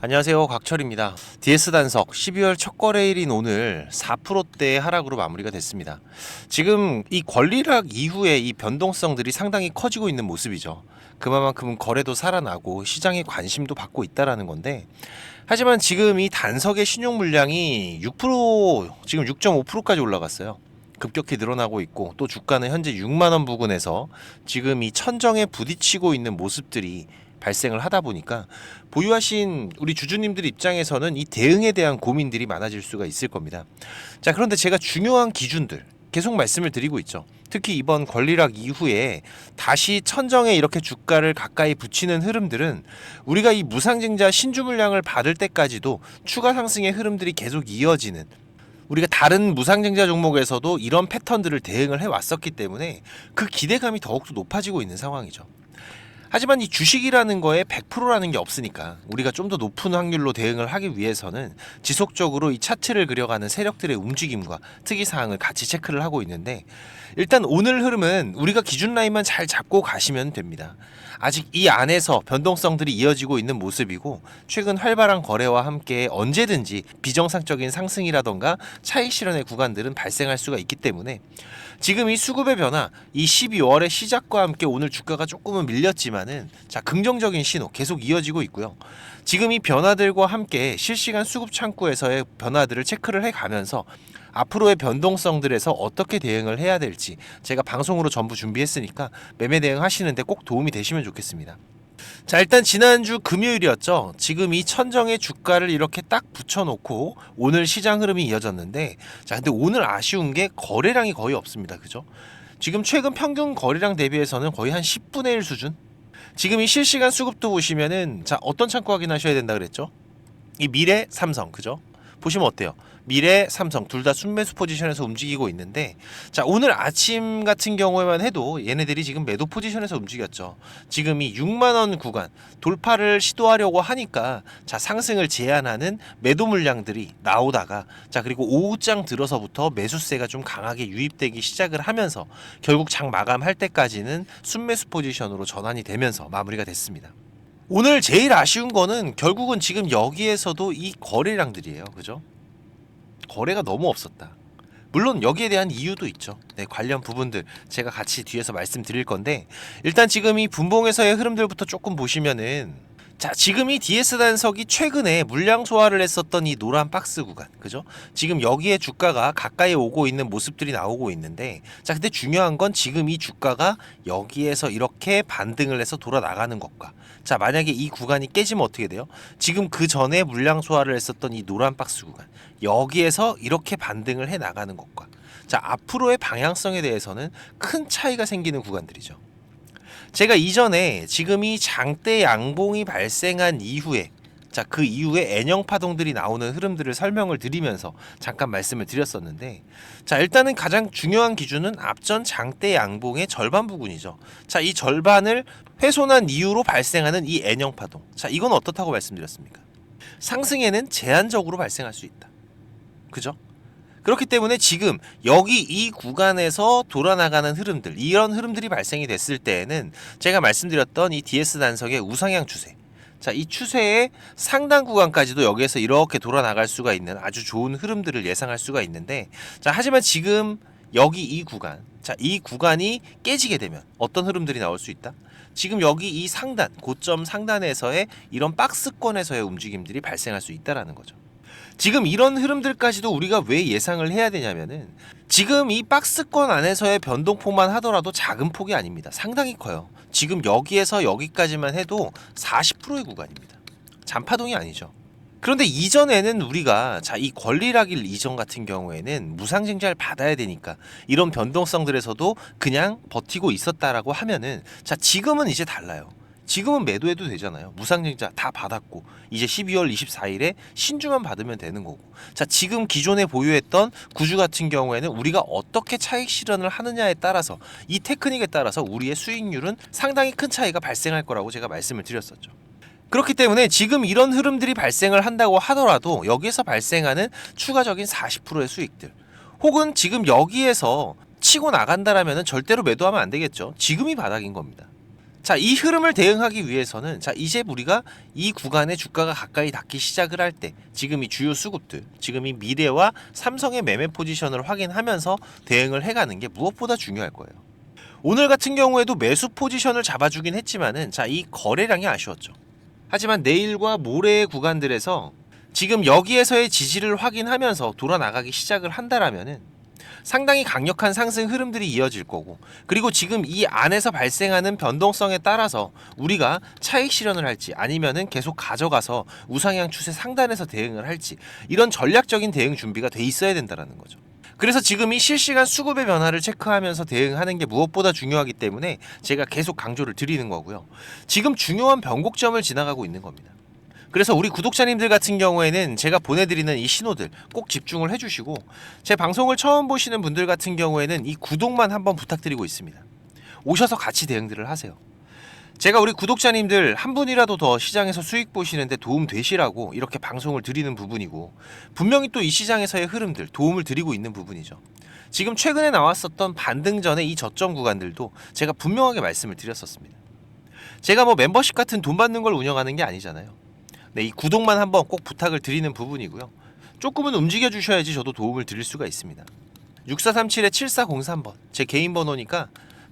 안녕하세요, 곽철입니다. DS 단석 12월 첫 거래일인 오늘 4%대 하락으로 마무리가 됐습니다. 지금 이 권리락 이후에 이 변동성들이 상당히 커지고 있는 모습이죠. 그만큼 거래도 살아나고 시장의 관심도 받고 있다라는 건데, 하지만 지금 이 단석의 신용 물량이 6%, 지금 6.5%까지 올라갔어요. 급격히 늘어나고 있고, 또 주가는 현재 6만 원 부근에서 지금 이 천정에 부딪히고 있는 모습들이 발생을 하다 보니까 보유하신 우리 주주님들 입장에서는 이 대응에 대한 고민들이 많아질 수가 있을 겁니다. 자, 그런데 제가 중요한 기준들 계속 말씀을 드리고 있죠. 특히 이번 권리락 이후에 다시 천정에 이렇게 주가를 가까이 붙이는 흐름들은 우리가 이 무상증자 신주 물량을 받을 때까지도 추가 상승의 흐름들이 계속 이어지는, 우리가 다른 무상증자 종목에서도 이런 패턴들을 대응을 해왔었기 때문에 그 기대감이 더욱더 높아지고 있는 상황이죠. 하지만 이 주식이라는 거에 100%라는 게 없으니까 우리가 좀 더 높은 확률로 대응을 하기 위해서는 지속적으로 이 차트를 그려가는 세력들의 움직임과 특이사항을 같이 체크를 하고 있는데, 일단 오늘 흐름은 우리가 기준 라인만 잘 잡고 가시면 됩니다. 아직 이 안에서 변동성들이 이어지고 있는 모습이고, 최근 활발한 거래와 함께 언제든지 비정상적인 상승이라던가 차익 실현의 구간들은 발생할 수가 있기 때문에 지금 이 수급의 변화, 이 12월의 시작과 함께 오늘 주가가 조금은 밀렸지만은 자, 긍정적인 신호 계속 이어지고 있고요. 지금 이 변화들과 함께 실시간 수급 창구에서의 변화들을 체크를 해가면서 앞으로의 변동성들에서 어떻게 대응을 해야 될지 제가 방송으로 전부 준비했으니까 매매 대응하시는데 꼭 도움이 되시면 좋겠습니다. 자, 일단 지난주 금요일이었죠. 지금 이 천정의 주가를 이렇게 딱 붙여놓고 오늘 시장 흐름이 이어졌는데, 자, 근데 오늘 아쉬운 게 거래량이 거의 없습니다. 그죠? 지금 최근 평균 거래량 대비해서는 거의 한 10분의 1 수준? 지금 이 실시간 수급도 보시면은, 자, 어떤 창구 확인하셔야 된다 그랬죠? 이 미래, 삼성, 그죠? 보시면 어때요? 미래, 삼성 둘 다 순매수 포지션에서 움직이고 있는데, 자, 오늘 아침 같은 경우에만 해도 얘네들이 지금 매도 포지션에서 움직였죠. 지금 이 6만 원 구간 돌파를 시도하려고 하니까 자, 상승을 제한하는 매도 물량들이 나오다가, 자, 그리고 오후장 들어서부터 매수세가 좀 강하게 유입되기 시작을 하면서 결국 장 마감할 때까지는 순매수 포지션으로 전환이 되면서 마무리가 됐습니다. 오늘 제일 아쉬운 거는 결국은 지금 여기에서도 이 거래량들이에요. 그죠? 거래가 너무 없었다. 물론 여기에 대한 이유도 있죠. 네, 관련 부분들 제가 같이 뒤에서 말씀드릴 건데, 일단 지금 이 분봉에서의 흐름들부터 조금 보시면은, 자, 지금 이 DS 단석이 최근에 물량 소화를 했었던 이 노란 박스 구간, 그죠? 지금 여기에 주가가 가까이 오고 있는 모습들이 나오고 있는데, 자, 근데 중요한 건 지금 이 주가가 여기에서 이렇게 반등을 해서 돌아 나가는 것과, 자, 만약에 이 구간이 깨지면 어떻게 돼요? 지금 그 전에 물량 소화를 했었던 이 노란 박스 구간, 여기에서 이렇게 반등을 해 나가는 것과, 자, 앞으로의 방향성에 대해서는 큰 차이가 생기는 구간들이죠. 제가 이전에 지금 이 장대 양봉이 발생한 이후에, 자, 그 이후에 N형 파동들이 나오는 흐름들을 설명을 드리면서 잠깐 말씀을 드렸었는데, 자, 일단은 가장 중요한 기준은 앞전 장대 양봉의 절반 부분이죠. 자, 이 절반을 훼손한 이후로 발생하는 이 N형 파동, 자, 이건 어떻다고 말씀드렸습니까? 상승에는 제한적으로 발생할 수 있다. 그죠? 그렇기 때문에 지금 여기 이 구간에서 돌아나가는 흐름들, 이런 흐름들이 발생이 됐을 때에는 제가 말씀드렸던 이 DS 단석의 우상향 추세, 자, 이 추세의 상단 구간까지도 여기에서 이렇게 돌아나갈 수가 있는 아주 좋은 흐름들을 예상할 수가 있는데, 자, 하지만 지금 여기 이 구간, 자, 이 구간이 깨지게 되면 어떤 흐름들이 나올 수 있다? 지금 여기 이 상단, 고점 상단에서의 이런 박스권에서의 움직임들이 발생할 수 있다라는 거죠. 지금 이런 흐름들까지도 우리가 왜 예상을 해야 되냐면은, 지금 이 박스권 안에서의 변동폭만 하더라도 작은 폭이 아닙니다. 상당히 커요. 지금 여기에서 여기까지만 해도 40%의 구간입니다. 잔파동이 아니죠. 그런데 이전에는 우리가, 자, 이 권리락일 이전 같은 경우에는 무상증자를 받아야 되니까 이런 변동성들에서도 그냥 버티고 있었다라고 하면은, 자, 지금은 이제 달라요. 지금은 매도해도 되잖아요. 무상증자 다 받았고 이제 12월 24일에 신주만 받으면 되는 거고, 자, 지금 기존에 보유했던 구주 같은 경우에는 우리가 어떻게 차익 실현을 하느냐에 따라서, 이 테크닉에 따라서 우리의 수익률은 상당히 큰 차이가 발생할 거라고 제가 말씀을 드렸었죠. 그렇기 때문에 지금 이런 흐름들이 발생을 한다고 하더라도 여기에서 발생하는 추가적인 40%의 수익들, 혹은 지금 여기에서 치고 나간다라면 절대로 매도하면 안 되겠죠. 지금이 바닥인 겁니다. 자, 이 흐름을 대응하기 위해서는 자, 이제 우리가 이 구간에 주가가 가까이 닿기 시작을 할 때 지금 이 주요 수급들, 지금 이 미래와 삼성의 매매 포지션을 확인하면서 대응을 해가는 게 무엇보다 중요할 거예요. 오늘 같은 경우에도 매수 포지션을 잡아주긴 했지만은 자, 이 거래량이 아쉬웠죠. 하지만 내일과 모레의 구간들에서 지금 여기에서의 지지를 확인하면서 돌아나가기 시작을 한다라면은 상당히 강력한 상승 흐름들이 이어질 거고, 그리고 지금 이 안에서 발생하는 변동성에 따라서 우리가 차익 실현을 할지 아니면은 계속 가져가서 우상향 추세 상단에서 대응을 할지, 이런 전략적인 대응 준비가 돼 있어야 된다라는 거죠. 그래서 지금 이 실시간 수급의 변화를 체크하면서 대응하는 게 무엇보다 중요하기 때문에 제가 계속 강조를 드리는 거고요. 지금 중요한 변곡점을 지나가고 있는 겁니다. 그래서 우리 구독자님들 같은 경우에는 제가 보내드리는 이 신호들 꼭 집중을 해주시고, 제 방송을 처음 보시는 분들 같은 경우에는 이 구독만 한번 부탁드리고 있습니다. 오셔서 같이 대응들을 하세요. 제가 우리 구독자님들 한 분이라도 더 시장에서 수익 보시는데 도움 되시라고 이렇게 방송을 드리는 부분이고, 분명히 또 이 시장에서의 흐름들 도움을 드리고 있는 부분이죠. 지금 최근에 나왔었던 반등 전의 이 저점 구간들도 제가 분명하게 말씀을 드렸었습니다. 제가 뭐 멤버십 같은 돈 받는 걸 운영하는 게 아니잖아요. 네, 이 구독만 한번 꼭 부탁을 드리는 부분이고요. 조금은 움직여 주셔야지 저도 도움을 드릴 수가 있습니다. 6437-7403번 제 개인 번호니까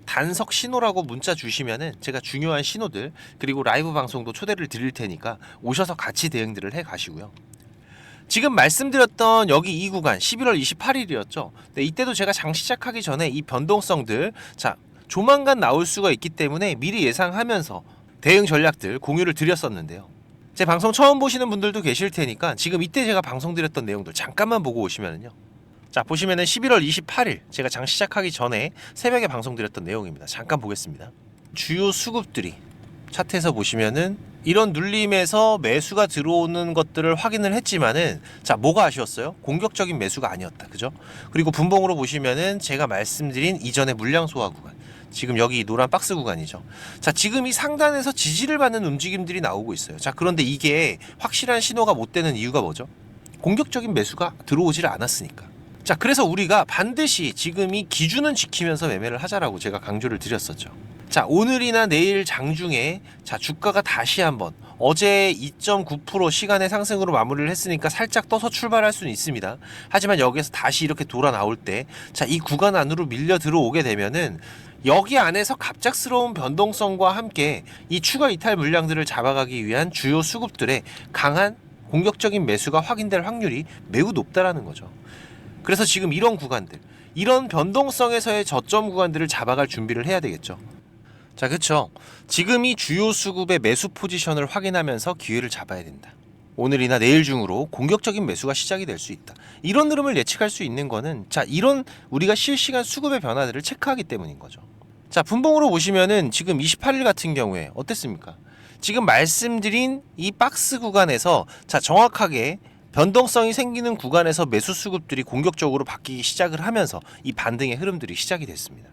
단석 신호라고 문자 주시면은 제가 중요한 신호들 그리고 라이브 방송도 초대를 드릴 테니까 오셔서 같이 대응들을 해 가시고요. 지금 말씀드렸던 여기 이 구간 11월 28일이었죠. 네, 이때도 제가 장 시작하기 전에 이 변동성들 자 조만간 나올 수가 있기 때문에 미리 예상하면서 대응 전략들 공유를 드렸었는데요. 제 방송 처음 보시는 분들도 계실 테니까 지금 이때 제가 방송 드렸던 내용들 잠깐만 보고 오시면은요. 자, 보시면은 11월 28일 제가 장 시작하기 전에 새벽에 방송 드렸던 내용입니다. 잠깐 보겠습니다. 주요 수급들이 차트에서 보시면은 이런 눌림에서 매수가 들어오는 것들을 확인을 했지만은 자, 뭐가 아쉬웠어요? 공격적인 매수가 아니었다. 그죠? 그리고 분봉으로 보시면은 제가 말씀드린 이전의 물량 소화 구간, 지금 여기 노란 박스 구간이죠. 자, 지금 이 상단에서 지지를 받는 움직임들이 나오고 있어요. 자, 그런데 이게 확실한 신호가 못 되는 이유가 뭐죠? 공격적인 매수가 들어오질 않았으니까. 자, 그래서 우리가 반드시 지금 이 기준은 지키면서 매매를 하자라고 제가 강조를 드렸었죠. 자, 오늘이나 내일 장중에 자, 주가가 다시 한번 어제 2.9% 시간의 상승으로 마무리를 했으니까 살짝 떠서 출발할 수는 있습니다. 하지만 여기에서 다시 이렇게 돌아 나올 때 자, 이 구간 안으로 밀려 들어오게 되면은 여기 안에서 갑작스러운 변동성과 함께 이 추가 이탈 물량들을 잡아가기 위한 주요 수급들의 강한 공격적인 매수가 확인될 확률이 매우 높다라는 거죠. 그래서 지금 이런 구간들, 이런 변동성에서의 저점 구간들을 잡아갈 준비를 해야 되겠죠. 자, 그쵸. 지금 이 주요 수급의 매수 포지션을 확인하면서 기회를 잡아야 된다. 오늘이나 내일 중으로 공격적인 매수가 시작이 될 수 있다. 이런 흐름을 예측할 수 있는 거는 자, 이런 우리가 실시간 수급의 변화들을 체크하기 때문인 거죠. 자, 분봉으로 보시면은 지금 28일 같은 경우에 어땠습니까? 지금 말씀드린 이 박스 구간에서 자, 정확하게 변동성이 생기는 구간에서 매수 수급들이 공격적으로 바뀌기 시작을 하면서 이 반등의 흐름들이 시작이 됐습니다.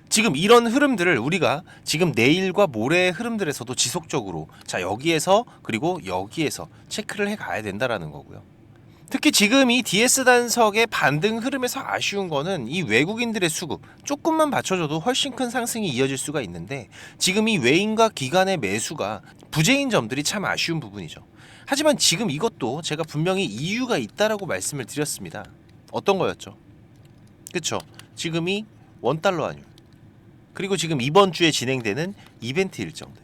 지금 이런 흐름들을 우리가 지금 내일과 모레의 흐름들에서도 지속적으로 자, 여기에서 그리고 여기에서 체크를 해 가야 된다라는 거고요. 특히 지금 이 DS 단석의 반등 흐름에서 아쉬운 거는 이 외국인들의 수급 조금만 받쳐줘도 훨씬 큰 상승이 이어질 수가 있는데, 지금 이 외인과 기관의 매수가 부재인 점들이 참 아쉬운 부분이죠. 하지만 지금 이것도 제가 분명히 이유가 있다라고 말씀을 드렸습니다. 어떤 거였죠? 그쵸? 지금이 원달러 환율, 그리고 지금 이번 주에 진행되는 이벤트 일정들.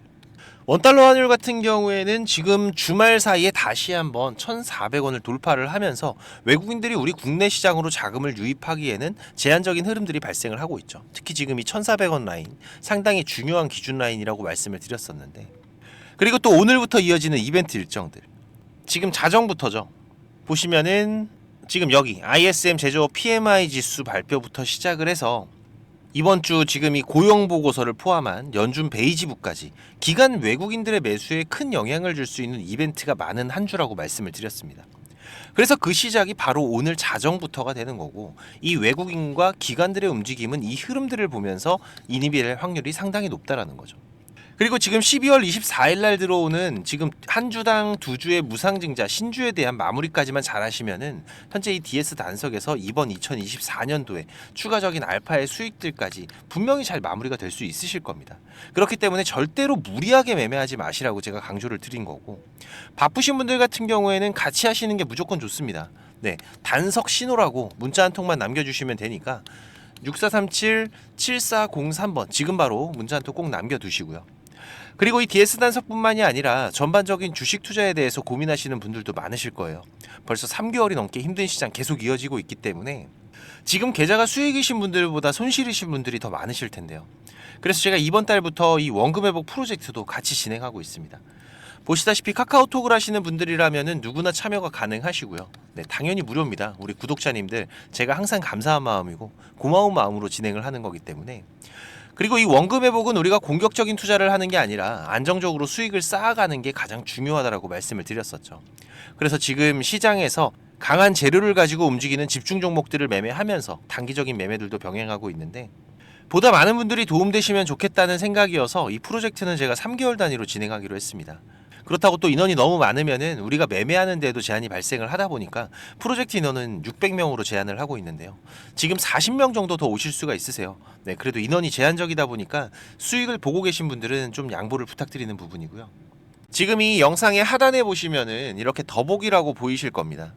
원달러 환율 같은 경우에는 지금 주말 사이에 다시 한번 1,400원을 돌파를 하면서 외국인들이 우리 국내 시장으로 자금을 유입하기에는 제한적인 흐름들이 발생을 하고 있죠. 특히 지금 이 1,400원 라인 상당히 중요한 기준 라인이라고 말씀을 드렸었는데, 그리고 또 오늘부터 이어지는 이벤트 일정들. 지금 자정부터죠. 보시면은 지금 여기 ISM 제조업 PMI 지수 발표부터 시작을 해서 이번 주 지금 이 고용 보고서를 포함한 연준 베이지북까지 기간 외국인들의 매수에 큰 영향을 줄 수 있는 이벤트가 많은 한 주라고 말씀을 드렸습니다. 그래서 그 시작이 바로 오늘 자정부터가 되는 거고, 이 외국인과 기관들의 움직임은 이 흐름들을 보면서 인입이 될 확률이 상당히 높다라는 거죠. 그리고 지금 12월 24일 날 들어오는 지금 한 주당 두 주의 무상증자 신주에 대한 마무리까지만 잘 하시면은 현재 이 DS 단석에서 이번 2024년도에 추가적인 알파의 수익들까지 분명히 잘 마무리가 될 수 있으실 겁니다. 그렇기 때문에 절대로 무리하게 매매하지 마시라고 제가 강조를 드린 거고, 바쁘신 분들 같은 경우에는 같이 하시는 게 무조건 좋습니다. 네, 단석 신호라고 문자 한 통만 남겨주시면 되니까 6437-7403번 지금 바로 문자 한 통 꼭 남겨두시고요. 그리고 이 DS 단석뿐만이 아니라 전반적인 주식 투자에 대해서 고민하시는 분들도 많으실 거예요. 벌써 3개월이 넘게 힘든 시장 계속 이어지고 있기 때문에 지금 계좌가 수익이신 분들보다 손실이신 분들이 더 많으실 텐데요. 그래서 제가 이번 달부터 이 원금 회복 프로젝트도 같이 진행하고 있습니다. 보시다시피 카카오톡을 하시는 분들이라면 누구나 참여가 가능하시고요. 네, 당연히 무료입니다. 우리 구독자님들 제가 항상 감사한 마음이고 고마운 마음으로 진행을 하는 거기 때문에. 그리고 이 원금 회복은 우리가 공격적인 투자를 하는 게 아니라 안정적으로 수익을 쌓아가는 게 가장 중요하다라고 말씀을 드렸었죠. 그래서 지금 시장에서 강한 재료를 가지고 움직이는 집중 종목들을 매매하면서 단기적인 매매들도 병행하고 있는데, 보다 많은 분들이 도움되시면 좋겠다는 생각이어서 이 프로젝트는 제가 3개월 단위로 진행하기로 했습니다. 그렇다고 또 인원이 너무 많으면은 우리가 매매하는 데도 제한이 발생을 하다 보니까 프로젝트 인원은 600명으로 제한을 하고 있는데요. 지금 40명 정도 더 오실 수가 있으세요. 네, 그래도 인원이 제한적이다 보니까 수익을 보고 계신 분들은 좀 양보를 부탁드리는 부분이고요. 지금 이 영상의 하단에 보시면은 이렇게 더보기라고 보이실 겁니다.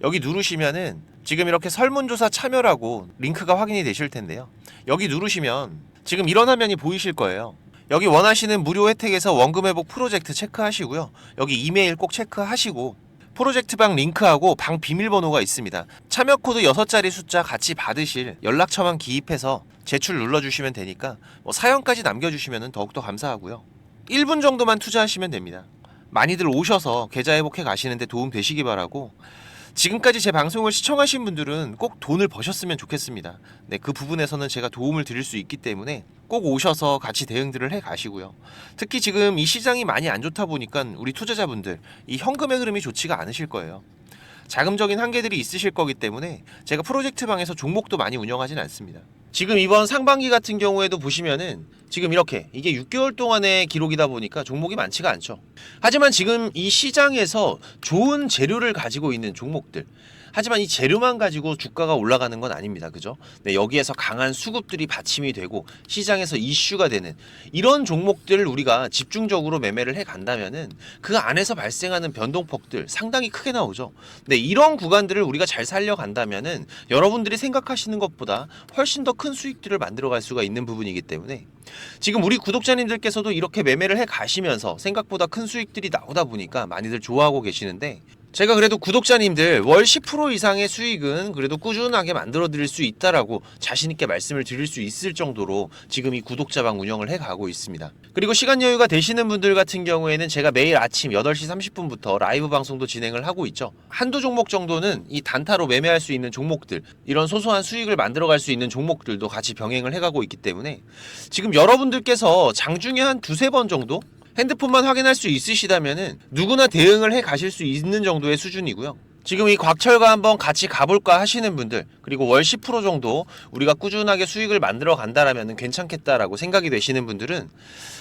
여기 누르시면은 지금 이렇게 설문조사 참여라고 링크가 확인이 되실 텐데요. 여기 누르시면 지금 이런 화면이 보이실 거예요. 여기 원하시는 무료 혜택에서 원금 회복 프로젝트 체크하시고요. 여기 이메일 꼭 체크하시고 프로젝트 방 링크하고 방 비밀번호가 있습니다. 참여 코드 6자리 숫자 같이 받으실 연락처만 기입해서 제출 눌러주시면 되니까 사연까지 남겨주시면 더욱더 감사하고요. 1분 정도만 투자하시면 됩니다. 많이들 오셔서 계좌 회복해 가시는데 도움 되시기 바라고, 지금까지 제 방송을 시청하신 분들은 꼭 돈을 버셨으면 좋겠습니다. 네, 그 부분에서는 제가 도움을 드릴 수 있기 때문에 꼭 오셔서 같이 대응들을 해 가시고요. 특히 지금 이 시장이 많이 안 좋다 보니까 우리 투자자분들 이 현금의 흐름이 좋지가 않으실 거예요. 자금적인 한계들이 있으실 거기 때문에 제가 프로젝트 방에서 종목도 많이 운영하진 않습니다. 지금 이번 상반기 같은 경우에도 보시면은 지금 이렇게 이게 6개월 동안의 기록이다 보니까 종목이 많지가 않죠. 하지만 지금 이 시장에서 좋은 재료를 가지고 있는 종목들, 하지만 이 재료만 가지고 주가가 올라가는 건 아닙니다. 그죠? 네, 여기에서 강한 수급들이 받침이 되고 시장에서 이슈가 되는 이런 종목들을 우리가 집중적으로 매매를 해 간다면은 그 안에서 발생하는 변동폭들 상당히 크게 나오죠. 네, 이런 구간들을 우리가 잘 살려간다면은 여러분들이 생각하시는 것보다 훨씬 더 큰 수익들을 만들어갈 수가 있는 부분이기 때문에 지금 우리 구독자님들께서도 이렇게 매매를 해 가시면서 생각보다 큰 수익들이 나오다 보니까 많이들 좋아하고 계시는데, 제가 그래도 구독자님들 월 10% 이상의 수익은 그래도 꾸준하게 만들어 드릴 수 있다라고 자신있게 말씀을 드릴 수 있을 정도로 지금 이 구독자방 운영을 해 가고 있습니다. 그리고 시간 여유가 되시는 분들 같은 경우에는 제가 매일 아침 8시 30분부터 라이브 방송도 진행을 하고 있죠. 한두 종목 정도는 이 단타로 매매할 수 있는 종목들, 이런 소소한 수익을 만들어 갈 수 있는 종목들도 같이 병행을 해 가고 있기 때문에 지금 여러분들께서 장중에 한 두세 번 정도 핸드폰만 확인할 수 있으시다면은 누구나 대응을 해 가실 수 있는 정도의 수준이고요. 지금 이 곽철과 한번 같이 가볼까 하시는 분들, 그리고 월 10% 정도 우리가 꾸준하게 수익을 만들어 간다라면 괜찮겠다라고 생각이 되시는 분들은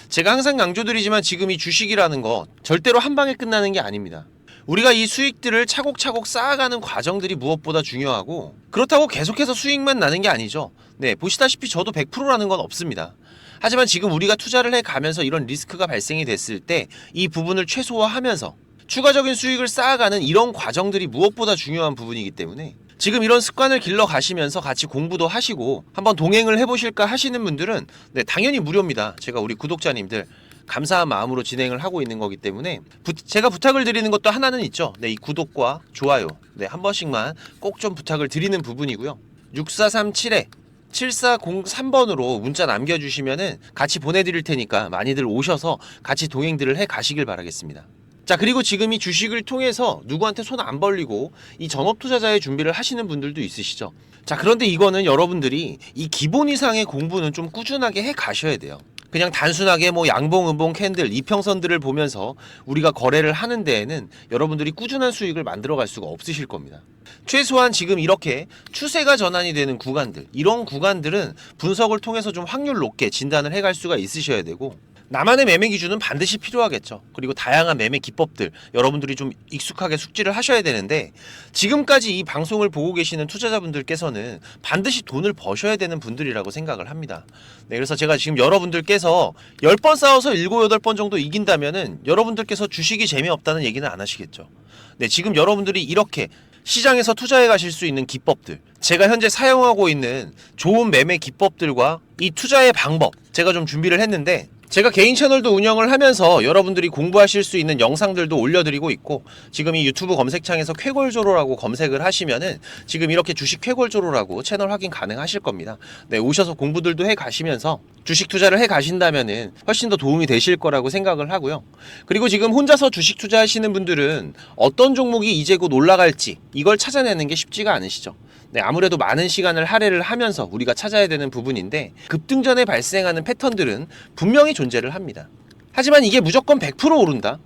제가 항상 강조드리지만 지금 이 주식이라는 거 절대로 한 방에 끝나는 게 아닙니다. 우리가 이 수익들을 차곡차곡 쌓아가는 과정들이 무엇보다 중요하고, 그렇다고 계속해서 수익만 나는 게 아니죠. 네, 보시다시피 저도 100%라는 건 없습니다. 하지만 지금 우리가 투자를 해 가면서 이런 리스크가 발생이 됐을 때 이 부분을 최소화하면서 추가적인 수익을 쌓아가는 이런 과정들이 무엇보다 중요한 부분이기 때문에 지금 이런 습관을 길러 가시면서 같이 공부도 하시고 한번 동행을 해보실까 하시는 분들은 네, 당연히 무료입니다. 제가 우리 구독자님들 감사한 마음으로 진행을 하고 있는 거기 때문에 제가 부탁을 드리는 것도 하나는 있죠. 네, 이 구독과 좋아요 한 번씩만 꼭 좀 부탁을 드리는 부분이고요. 6437-7403번으로 문자 남겨주시면은 같이 보내드릴 테니까 많이들 오셔서 같이 동행들을 해 가시길 바라겠습니다. 자, 그리고 지금 이 주식을 통해서 누구한테 손 안 벌리고 이 전업 투자자의 준비를 하시는 분들도 있으시죠. 자, 그런데 이거는 여러분들이 이 기본 이상의 공부는 좀 꾸준하게 해 가셔야 돼요. 그냥 단순하게 양봉, 음봉, 캔들, 이평선들을 보면서 우리가 거래를 하는 데에는 여러분들이 꾸준한 수익을 만들어갈 수가 없으실 겁니다. 최소한 지금 이렇게 추세가 전환이 되는 구간들, 이런 구간들은 분석을 통해서 좀 확률 높게 진단을 해갈 수가 있으셔야 되고, 나만의 매매 기준은 반드시 필요하겠죠. 그리고 다양한 매매 기법들 여러분들이 좀 익숙하게 숙지를 하셔야 되는데, 지금까지 이 방송을 보고 계시는 투자자분들께서는 반드시 돈을 버셔야 되는 분들이라고 생각을 합니다. 네, 그래서 제가 지금 여러분들께서 10번 싸워서 7, 8번 정도 이긴다면은 여러분들께서 주식이 재미없다는 얘기는 안 하시겠죠. 네, 지금 여러분들이 이렇게 시장에서 투자해 가실 수 있는 기법들, 제가 현재 사용하고 있는 좋은 매매 기법들과 이 투자의 방법 제가 좀 준비를 했는데, 제가 개인 채널도 운영을 하면서 여러분들이 공부하실 수 있는 영상들도 올려드리고 있고, 지금 이 유튜브 검색창에서 쾌골조로라고 검색을 하시면은 지금 이렇게 주식 쾌골조로라고 채널 확인 가능하실 겁니다. 네, 오셔서 공부들도 해 가시면서 주식 투자를 해 가신다면은 훨씬 더 도움이 되실 거라고 생각을 하고요. 그리고 지금 혼자서 주식 투자하시는 분들은 어떤 종목이 이제 곧 올라갈지 이걸 찾아내는 게 쉽지가 않으시죠. 네, 아무래도 많은 시간을 할애를 하면서 우리가 찾아야 되는 부분인데, 급등전에 발생하는 패턴들은 분명히 존재를 합니다. 하지만 이게 무조건 100% 오른다?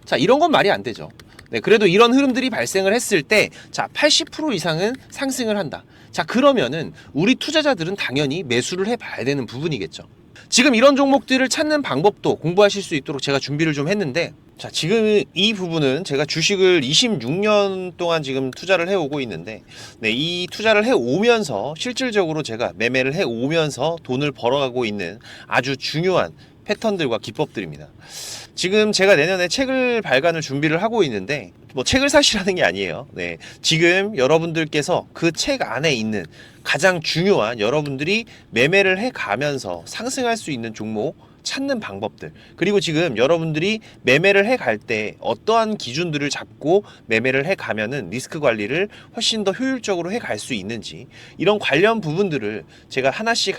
자, 이런 건 말이 안 되죠. 네, 그래도 이런 흐름들이 발생을 했을 때, 자, 80% 이상은 상승을 한다. 자, 그러면은 우리 투자자들은 당연히 매수를 해봐야 되는 부분이겠죠. 지금 이런 종목들을 찾는 방법도 공부하실 수 있도록 제가 준비를 좀 했는데, 자, 지금 이 부분은 제가 주식을 26년 동안 지금 투자를 해오고 있는데, 네, 이 투자를 해오면서 실질적으로 제가 매매를 해오면서 돈을 벌어가고 있는 아주 중요한 패턴들과 기법들입니다. 지금 제가 내년에 책을 발간을 준비를 하고 있는데, 뭐 책을 사시라는 게 아니에요. 네, 지금 여러분들께서 그 책 안에 있는 가장 중요한 여러분들이 매매를 해가면서 상승할 수 있는 종목 찾는 방법들, 그리고 지금 여러분들이 매매를 해갈 때 어떠한 기준들을 잡고 매매를 해가면은 리스크 관리를 훨씬 더 효율적으로 해갈 수 있는지, 이런 관련 부분들을 제가 하나씩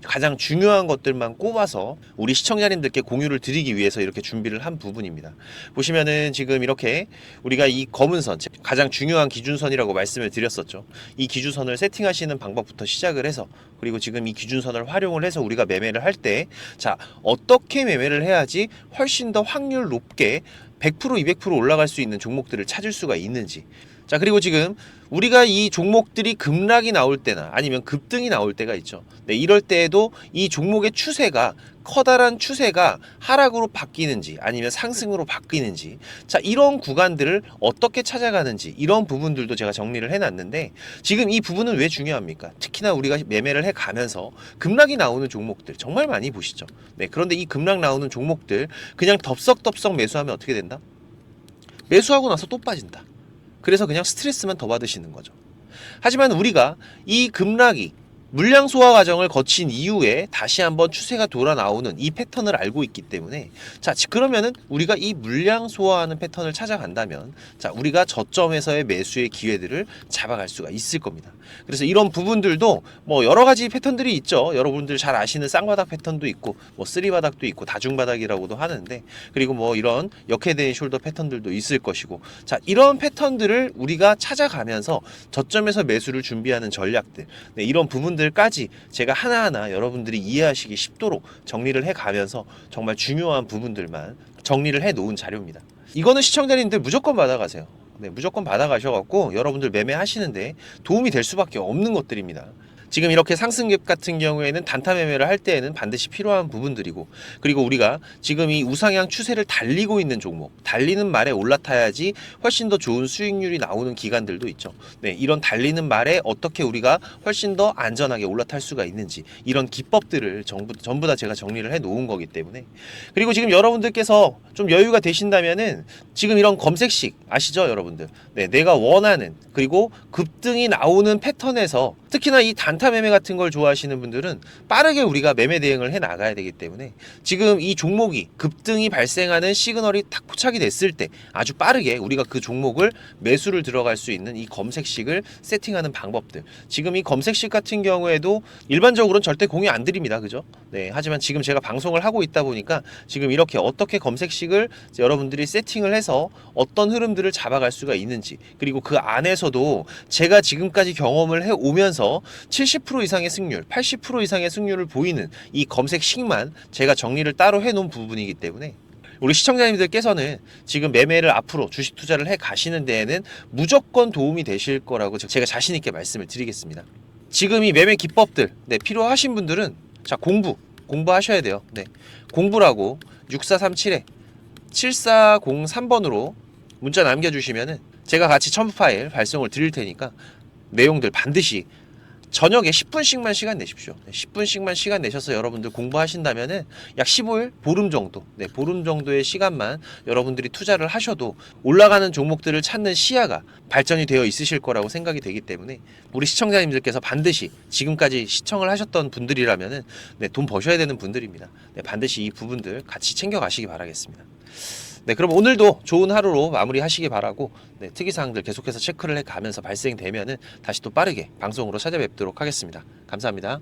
가장 중요한 것들만 꼽아서 우리 시청자님들께 공유를 드리기 위해서 이렇게 준비를 한 부분입니다. 보시면은 지금 이렇게 우리가 이 검은 선, 가장 중요한 기준선이라고 말씀을 드렸었죠. 이 기준선을 세팅하시는 방법부터 시작을 해서, 그리고 지금 이 기준선을 활용을 해서 우리가 매매를 할 때, 자, 어떻게 매매를 해야지 훨씬 더 확률 높게 100%, 200% 올라갈 수 있는 종목들을 찾을 수가 있는지. 자, 그리고 지금 우리가 이 종목들이 급락이 나올 때나 아니면 급등이 나올 때가 있죠. 네, 이럴 때에도 이 종목의 추세가, 커다란 추세가 하락으로 바뀌는지 아니면 상승으로 바뀌는지, 자, 이런 구간들을 어떻게 찾아가는지, 이런 부분들도 제가 정리를 해놨는데, 지금 이 부분은 왜 중요합니까? 특히나 우리가 매매를 해가면서 급락이 나오는 종목들 정말 많이 보시죠. 네, 그런데 이 급락 나오는 종목들 그냥 덥석덥석 매수하면 어떻게 된다? 매수하고 나서 또 빠진다. 그래서 그냥 스트레스만 더 받으시는 거죠. 하지만 우리가 이 급락이 물량 소화 과정을 거친 이후에 다시 한번 추세가 돌아 나오는 이 패턴을 알고 있기 때문에, 자, 그러면은 우리가 이 물량 소화하는 패턴을 찾아간다면, 자, 우리가 저점에서의 매수의 기회들을 잡아갈 수가 있을 겁니다. 그래서 이런 부분들도 뭐 여러 가지 패턴들이 있죠. 여러분들 잘 아시는 쌍바닥 패턴도 있고, 뭐 쓰리바닥도 있고, 다중바닥이라고도 하는데, 그리고 뭐 이런 역헤드앤 숄더 패턴들도 있을 것이고, 자, 이런 패턴들을 우리가 찾아가면서 저점에서 매수를 준비하는 전략들, 네, 이런 부분들까지 제가 하나하나 여러분들이 이해하시기 쉽도록 정리를 해가면서 정말 중요한 부분들만 정리를 해 놓은 자료입니다. 이거는 시청자님들 무조건 받아가세요. 네, 무조건 받아가셔갖고 여러분들 매매하시는데 도움이 될 수밖에 없는 것들입니다. 지금 이렇게 상승갭 같은 경우에는 단타 매매를 할 때에는 반드시 필요한 부분들이고, 그리고 우리가 지금 이 우상향 추세를 달리고 있는 종목, 달리는 말에 올라타야지 훨씬 더 좋은 수익률이 나오는 기간들도 있죠. 네, 이런 달리는 말에 어떻게 우리가 훨씬 더 안전하게 올라탈 수가 있는지, 이런 기법들을 전부 다 제가 정리를 해 놓은 거기 때문에. 그리고 지금 여러분들께서 좀 여유가 되신다면은 지금 이런 검색식 아시죠, 여러분들? 네, 내가 원하는, 그리고 급등이 나오는 패턴에서, 특히나 이 단타 매매 같은 걸 좋아하시는 분들은 빠르게 우리가 매매 대응을 해 나가야 되기 때문에, 지금 이 종목이 급등이 발생하는 시그널이 딱 포착이 됐을 때 아주 빠르게 우리가 그 종목을 매수를 들어갈 수 있는 이 검색식을 세팅하는 방법들, 지금 이 검색식 같은 경우에도 일반적으로는 절대 공유 안 드립니다. 그죠? 네, 하지만 지금 제가 방송을 하고 있다 보니까 지금 이렇게 어떻게 검색식을 여러분들이 세팅을 해서 어떤 흐름들을 잡아갈 수가 있는지, 그리고 그 안에서도 제가 지금까지 경험을 해 오면서 70% 이상의 승률, 80% 이상의 승률을 보이는 이 검색식만 제가 정리를 따로 해 놓은 부분이기 때문에, 우리 시청자님들께서는 지금 매매를 앞으로 주식 투자를 해 가시는 데에는 무조건 도움이 되실 거라고 제가 자신 있게 말씀을 드리겠습니다. 지금 이 매매 기법들, 네, 필요하신 분들은 자, 공부하셔야 돼요. 네. 공부라고 6437에 7403번으로 문자 남겨주시면은 제가 같이 첨부 파일 발송을 드릴 테니까 내용들 반드시 저녁에 10분씩만 시간 내십시오. 10분씩만 시간 내셔서 여러분들 공부하신다면은 약 15일, 보름 정도, 보름 정도의 시간만 여러분들이 투자를 하셔도 올라가는 종목들을 찾는 시야가 발전이 되어 있으실 거라고 생각이 되기 때문에 우리 시청자님들께서 반드시 지금까지 시청을 하셨던 분들이라면은 돈 버셔야 되는 분들입니다. 반드시 이 부분들 같이 챙겨가시기 바라겠습니다. 그럼 오늘도 좋은 하루로 마무리하시기 바라고 특이사항들 계속해서 체크를 해가면서 발생되면은 다시 또 빠르게 방송으로 찾아뵙도록 하겠습니다. 감사합니다.